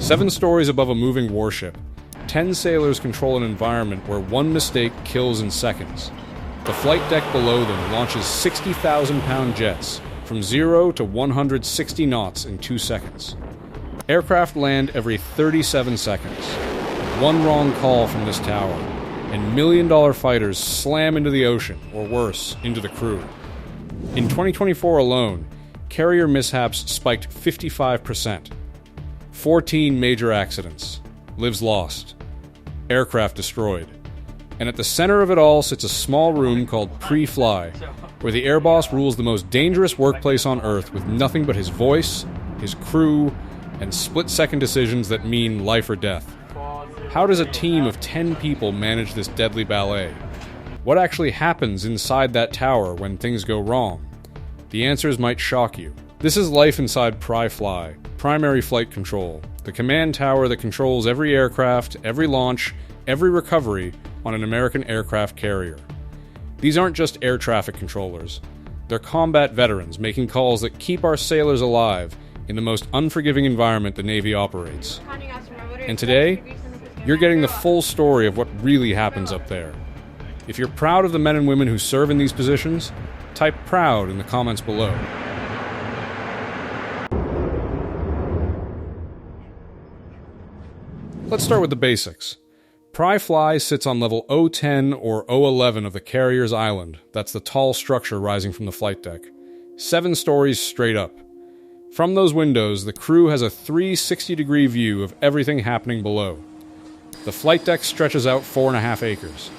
7 stories above a moving warship, 10 sailors control an environment where one mistake kills in seconds. The flight deck below them launches 60,000-pound jets from 0 to 160 knots in 2 seconds. Aircraft land every 37 seconds. One wrong call from this tower, and million-dollar fighters slam into the ocean, or worse, into the crew. In 2024 alone, carrier mishaps spiked 55%. 14 major accidents. Lives lost. Aircraft destroyed. And at the center of it all sits a small room called Pri-Fly, where the air boss rules the most dangerous workplace on Earth with nothing but his voice, his crew, and split-second decisions that mean life or death. How does a team of 10 people manage this deadly ballet? What actually happens inside that tower when things go wrong? The answers might shock you. This is life inside Pri-Fly, Primary Flight Control, the command tower that controls every aircraft, every launch, every recovery on an American aircraft carrier. These aren't just air traffic controllers. They're combat veterans making calls that keep our sailors alive in the most unforgiving environment the Navy operates. And today, you're getting the full story of what really happens up there. If you're proud of the men and women who serve in these positions, type proud in the comments below. Let's start with the basics. Pri-Fly sits on level 010 or 011 of the carrier's island. That's the tall structure rising from the flight deck. 7 stories straight up. From those windows, the crew has a 360-degree view of everything happening below. The flight deck stretches out 4.5 acres.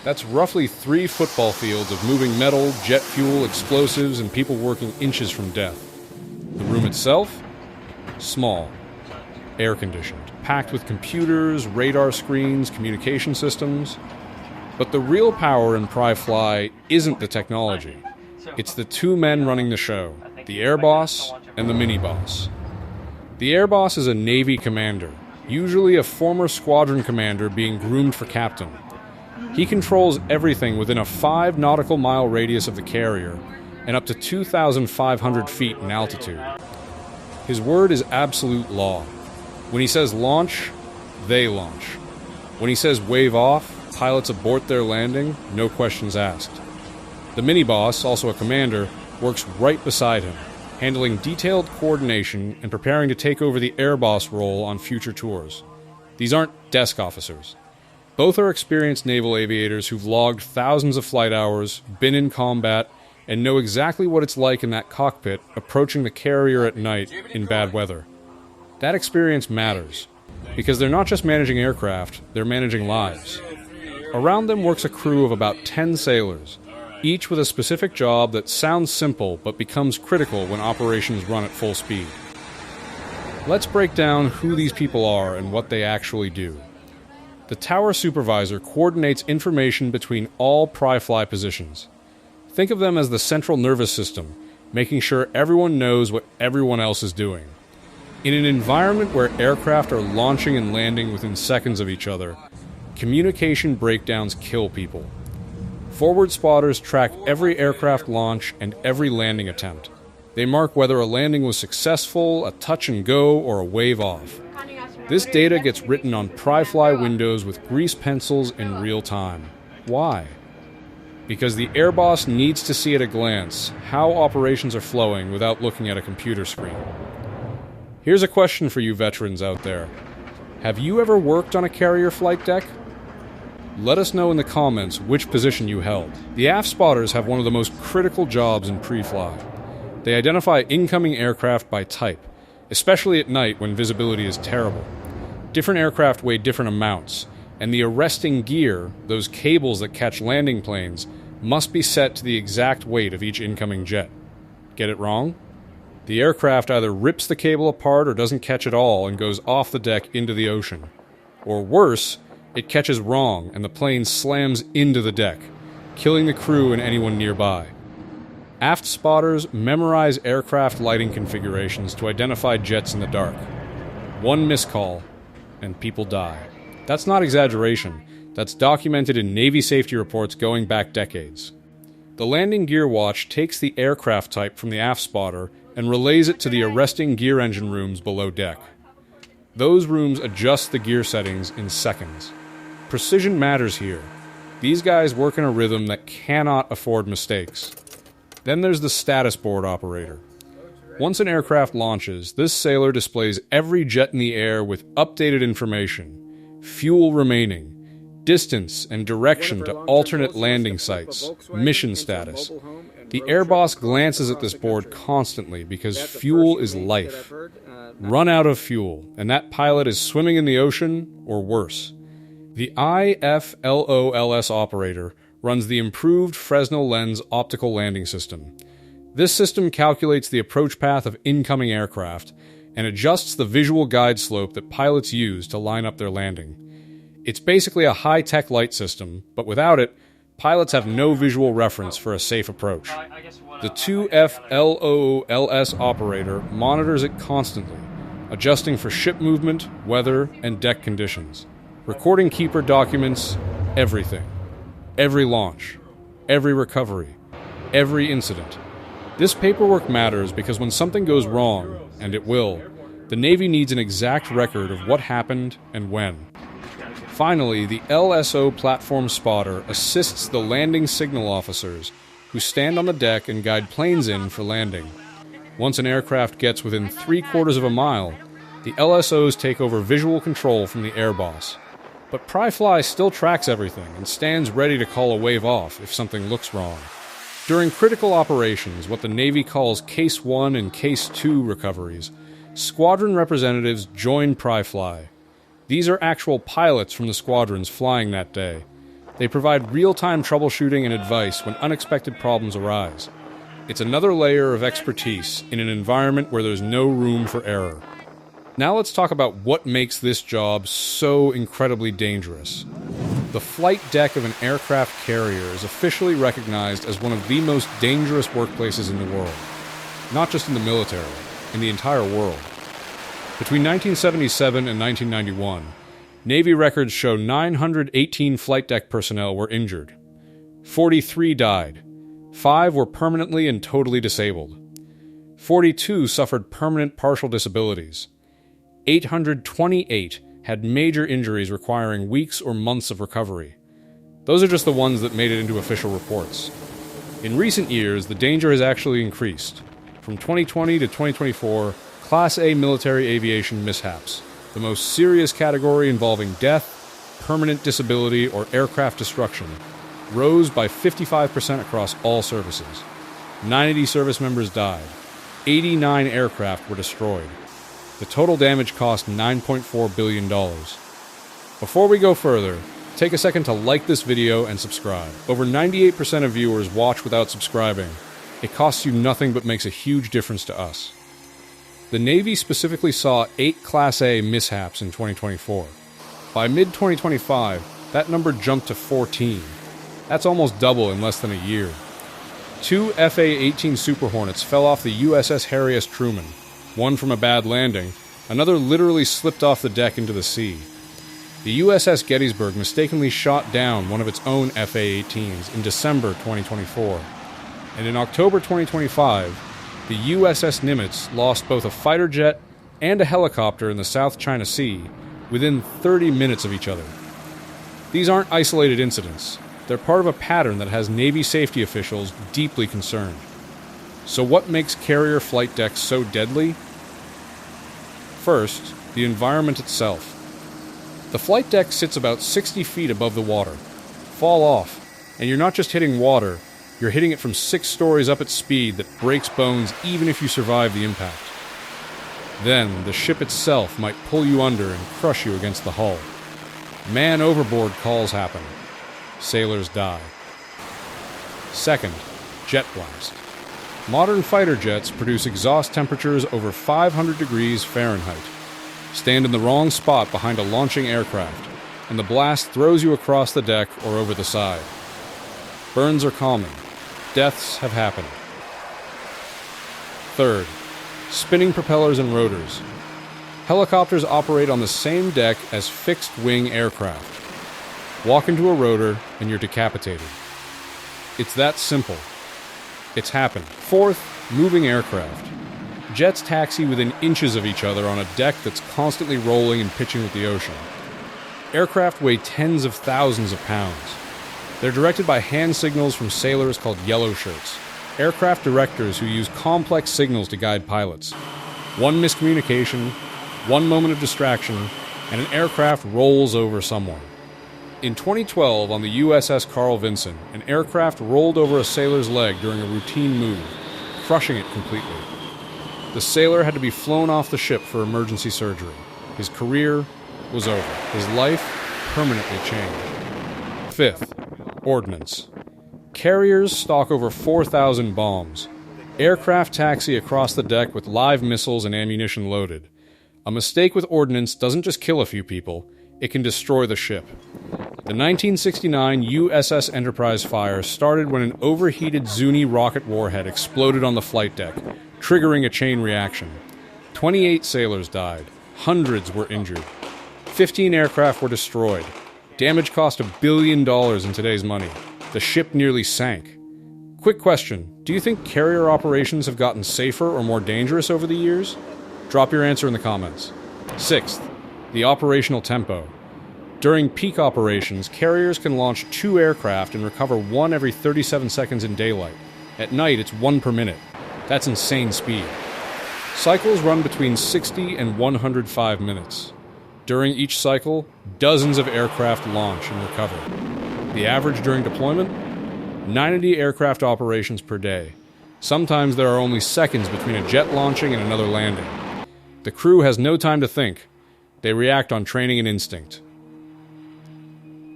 That's roughly 3 football fields of moving metal, jet fuel, explosives, and people working inches from death. The room itself? Small. Air-conditioned. Packed with computers, radar screens, communication systems. But the real power in Pri-Fly isn't the technology. It's the 2 men running the show, the air boss and the mini-boss. The air boss is a Navy commander, usually a former squadron commander being groomed for captain. He controls everything within a 5 nautical mile radius of the carrier and up to 2,500 feet in altitude. His word is absolute law. When he says launch, they launch. When he says wave off, pilots abort their landing, no questions asked. The mini-boss, also a commander, works right beside him, handling detailed coordination and preparing to take over the air boss role on future tours. These aren't desk officers. Both are experienced naval aviators who've logged thousands of flight hours, been in combat, and know exactly what it's like in that cockpit approaching the carrier at night in bad weather. That experience matters, because they're not just managing aircraft, they're managing lives. Around them works a crew of about 10 sailors, each with a specific job that sounds simple but becomes critical when operations run at full speed. Let's break down who these people are and what they actually do. The tower supervisor coordinates information between all Pri-Fly positions. Think of them as the central nervous system, making sure everyone knows what everyone else is doing. In an environment where aircraft are launching and landing within seconds of each other, communication breakdowns kill people. Forward spotters track every aircraft launch and every landing attempt. They mark whether a landing was successful, a touch and go, or a wave off. This data gets written on Pri-Fly windows with grease pencils in real time. Why? Because the air boss needs to see at a glance how operations are flowing without looking at a computer screen. Here's a question for you veterans out there. Have you ever worked on a carrier flight deck? Let us know in the comments which position you held. The aft spotters have one of the most critical jobs in Pri-Fly. They identify incoming aircraft by type, especially at night when visibility is terrible. Different aircraft weigh different amounts, and the arresting gear, those cables that catch landing planes, must be set to the exact weight of each incoming jet. Get it wrong? The aircraft either rips the cable apart or doesn't catch at all and goes off the deck into the ocean. Or worse, it catches wrong and the plane slams into the deck, killing the crew and anyone nearby. Aft spotters memorize aircraft lighting configurations to identify jets in the dark. One miscall, and people die. That's not exaggeration. That's documented in Navy safety reports going back decades. The landing gear watch takes the aircraft type from the aft spotter and relays it to the arresting gear engine rooms below deck. Those rooms adjust the gear settings in seconds. Precision matters here. These guys work in a rhythm that cannot afford mistakes. Then there's the status board operator. Once an aircraft launches, this sailor displays every jet in the air with updated information, fuel remaining, distance and direction to alternate landing sites, mission status. The air boss glances at this board constantly because fuel is life. Run out of fuel, and that pilot is swimming in the ocean or worse. The IFLOLS operator runs the improved Fresnel lens optical landing system. This system calculates the approach path of incoming aircraft and adjusts the visual guide slope that pilots use to line up their landing. It's basically a high-tech light system, but without it, pilots have no visual reference for a safe approach. The 2FLOLS operator monitors it constantly, adjusting for ship movement, weather, and deck conditions. Recording keeper documents everything. Every launch, every recovery, every incident. This paperwork matters because when something goes wrong, and it will, the Navy needs an exact record of what happened and when. Finally, the LSO platform spotter assists the landing signal officers who stand on the deck and guide planes in for landing. Once an aircraft gets within 3/4 of a mile, the LSOs take over visual control from the air boss. But PriFly still tracks everything and stands ready to call a wave off if something looks wrong. During critical operations, what the Navy calls Case 1 and Case 2 recoveries, squadron representatives join PriFly. These are actual pilots from the squadrons flying that day. They provide real-time troubleshooting and advice when unexpected problems arise. It's another layer of expertise in an environment where there's no room for error. Now let's talk about what makes this job so incredibly dangerous. The flight deck of an aircraft carrier is officially recognized as one of the most dangerous workplaces in the world. Not just in the military, in the entire world. Between 1977 and 1991, Navy records show 918 flight deck personnel were injured. 43 died. 5 were permanently and totally disabled. 42 suffered permanent partial disabilities. 828 had major injuries requiring weeks or months of recovery. Those are just the ones that made it into official reports. In recent years, the danger has actually increased. From 2020 to 2024, Class A military aviation mishaps, the most serious category involving death, permanent disability, or aircraft destruction, rose by 55% across all services. 90 service members died. 89 aircraft were destroyed. The total damage cost $9.4 billion. Before we go further, take a second to like this video and subscribe. Over 98% of viewers watch without subscribing. It costs you nothing but makes a huge difference to us. The Navy specifically saw 8 Class A mishaps in 2024. By mid-2025, that number jumped to 14. That's almost double in less than a year. 2 FA-18 Super Hornets fell off the USS Harry S. Truman. One from a bad landing, another literally slipped off the deck into the sea. The USS Gettysburg mistakenly shot down one of its own FA-18s in December 2024. And in October 2025, the USS Nimitz lost both a fighter jet and a helicopter in the South China Sea within 30 minutes of each other. These aren't isolated incidents. They're part of a pattern that has Navy safety officials deeply concerned. So what makes carrier flight decks so deadly? First, the environment itself. The flight deck sits about 60 feet above the water. Fall off, and you're not just hitting water, you're hitting it from 6 stories up at speed that breaks bones even if you survive the impact. Then, the ship itself might pull you under and crush you against the hull. Man overboard calls happen. Sailors die. Second, jet blast. Modern fighter jets produce exhaust temperatures over 500 degrees Fahrenheit. Stand in the wrong spot behind a launching aircraft, and the blast throws you across the deck or over the side. Burns are common. Deaths have happened. Third, spinning propellers and rotors. Helicopters operate on the same deck as fixed-wing aircraft. Walk into a rotor, and you're decapitated. It's that simple. It's happened. Fourth, moving aircraft. Jets taxi within inches of each other on a deck that's constantly rolling and pitching with the ocean. Aircraft weigh tens of thousands of pounds. They're directed by hand signals from sailors called yellow shirts, aircraft directors who use complex signals to guide pilots. One miscommunication, one moment of distraction, and an aircraft rolls over someone. In 2012, on the USS Carl Vinson, an aircraft rolled over a sailor's leg during a routine move, crushing it completely. The sailor had to be flown off the ship for emergency surgery. His career was over. His life permanently changed. Fifth, Ordnance. Carriers stock over 4,000 bombs. Aircraft taxi across the deck with live missiles and ammunition loaded. A mistake with Ordnance doesn't just kill a few people, it can destroy the ship. The 1969 USS Enterprise fire started when an overheated Zuni rocket warhead exploded on the flight deck, triggering a chain reaction. 28 sailors died. Hundreds were injured. 15 aircraft were destroyed. Damage cost $1 billion in today's money. The ship nearly sank. Quick question, do you think carrier operations have gotten safer or more dangerous over the years? Drop your answer in the comments. Sixth, the operational tempo. During peak operations, carriers can launch 2 aircraft and recover 1 every 37 seconds in daylight. At night, it's 1 per minute. That's insane speed. Cycles run between 60 and 105 minutes. During each cycle, dozens of aircraft launch and recover. The average during deployment? 90 aircraft operations per day. Sometimes there are only seconds between a jet launching and another landing. The crew has no time to think. They react on training and instinct.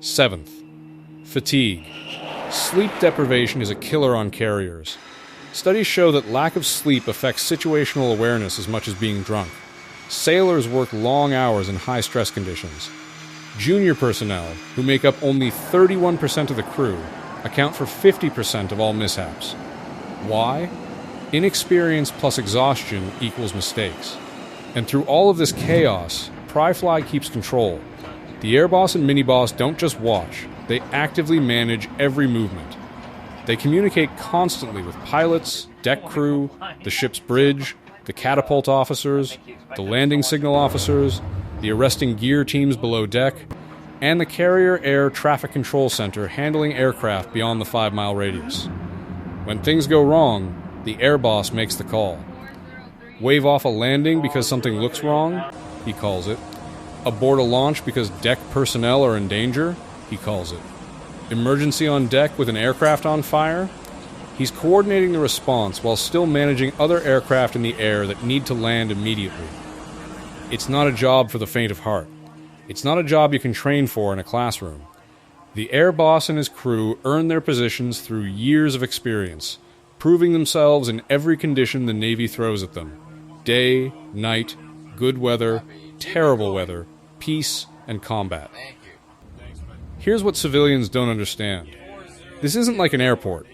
Seventh, fatigue. Sleep deprivation is a killer on carriers. Studies show that lack of sleep affects situational awareness as much as being drunk. Sailors work long hours in high-stress conditions. Junior personnel, who make up only 31% of the crew, account for 50% of all mishaps. Why? Inexperience plus exhaustion equals mistakes. And through all of this chaos, PriFly keeps control. The air boss and mini boss don't just watch, they actively manage every movement. They communicate constantly with pilots, deck crew, the ship's bridge, the catapult officers, the landing signal officers, the arresting gear teams below deck, and the Carrier Air Traffic Control Center handling aircraft beyond the 5-mile radius. When things go wrong, the air boss makes the call. Wave off a landing because something looks wrong, he calls it. Abort a launch because deck personnel are in danger, he calls it. Emergency on deck with an aircraft on fire? He's coordinating the response while still managing other aircraft in the air that need to land immediately. It's not a job for the faint of heart. It's not a job you can train for in a classroom. The air boss and his crew earn their positions through years of experience, proving themselves in every condition the Navy throws at them. Day, night, good weather, terrible weather, peace, and combat. Here's what civilians don't understand. This isn't like an airport.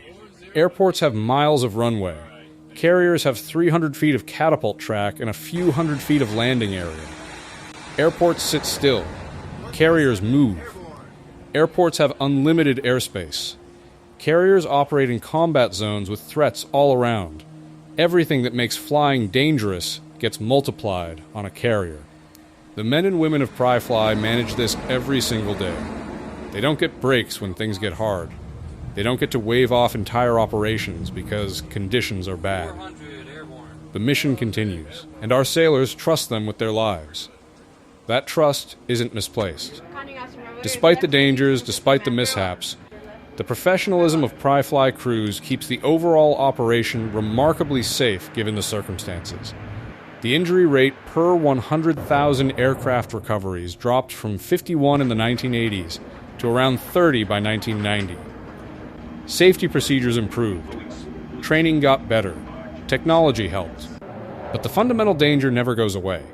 Airports have miles of runway. Carriers have 300 feet of catapult track and a few hundred feet of landing area. Airports sit still. Carriers move. Airports have unlimited airspace. Carriers operate in combat zones with threats all around. Everything that makes flying dangerous gets multiplied on a carrier. The men and women of PriFly manage this every single day. They don't get breaks when things get hard. They don't get to wave off entire operations because conditions are bad. The mission continues, and our sailors trust them with their lives. That trust isn't misplaced. Despite the dangers, despite the mishaps, the professionalism of PriFly crews keeps the overall operation remarkably safe given the circumstances. The injury rate per 100,000 aircraft recoveries dropped from 51 in the 1980s to around 30 by 1990. Safety procedures improved. Training got better. Technology helped. But the fundamental danger never goes away.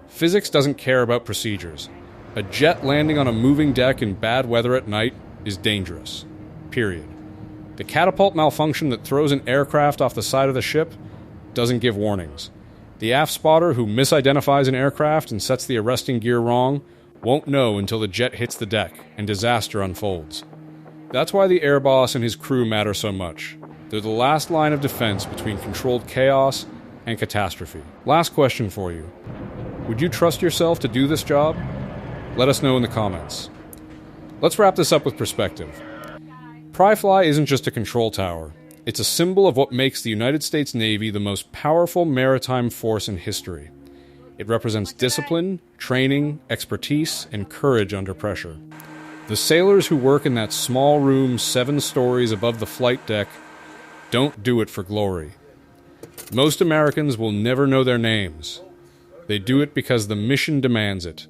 Physics doesn't care about procedures. A jet landing on a moving deck in bad weather at night is dangerous. Period. The catapult malfunction that throws an aircraft off the side of the ship doesn't give warnings. The aft spotter who misidentifies an aircraft and sets the arresting gear wrong won't know until the jet hits the deck and disaster unfolds. That's why the air boss and his crew matter so much. They're the last line of defense between controlled chaos and catastrophe. Last question for you. Would you trust yourself to do this job? Let us know in the comments. Let's wrap this up with perspective. PriFly isn't just a control tower. It's a symbol of what makes the United States Navy the most powerful maritime force in history. It represents discipline, training, expertise, and courage under pressure. The sailors who work in that small room 7 stories above the flight deck don't do it for glory. Most Americans will never know their names. They do it because the mission demands it,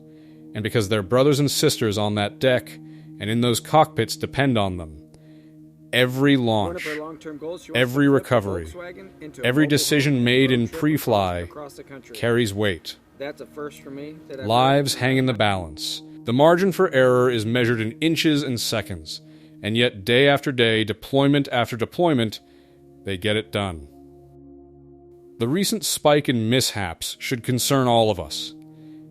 and because their brothers and sisters on that deck and in those cockpits depend on them. Every launch, every recovery, every decision made in Pri-Fly carries weight. Lives hang in the balance. The margin for error is measured in inches and seconds, and yet day after day, deployment after deployment, they get it done. The recent spike in mishaps should concern all of us.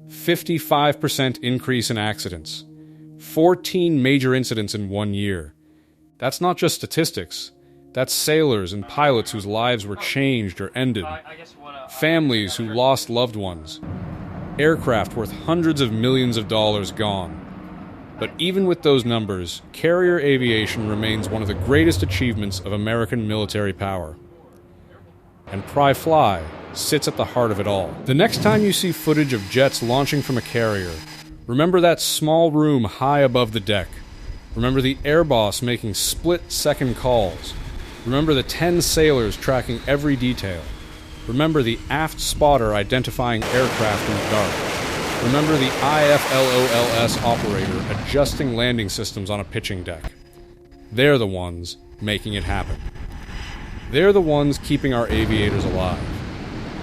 55% increase in accidents. 14 major incidents in 1 year. That's not just statistics. That's sailors and pilots whose lives were changed or ended. Families who lost loved ones. Aircraft worth hundreds of millions of dollars gone. But even with those numbers, carrier aviation remains one of the greatest achievements of American military power. And Pri-Fly sits at the heart of it all. The next time you see footage of jets launching from a carrier, remember that small room high above the deck. Remember the air boss making split-second calls. Remember the 10 sailors tracking every detail. Remember the aft spotter identifying aircraft in the dark. Remember the IFLOLS operator adjusting landing systems on a pitching deck. They're the ones making it happen. They're the ones keeping our aviators alive.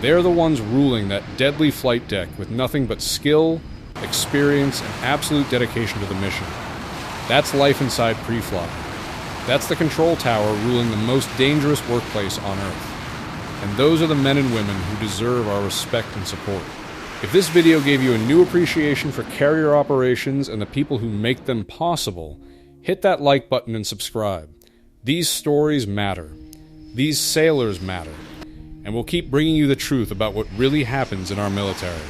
They're the ones ruling that deadly flight deck with nothing but skill, experience, and absolute dedication to the mission. That's life inside Pri-Fly. That's the control tower ruling the most dangerous workplace on Earth. And those are the men and women who deserve our respect and support. If this video gave you a new appreciation for carrier operations and the people who make them possible, hit that like button and subscribe. These stories matter. These sailors matter. And we'll keep bringing you the truth about what really happens in our military.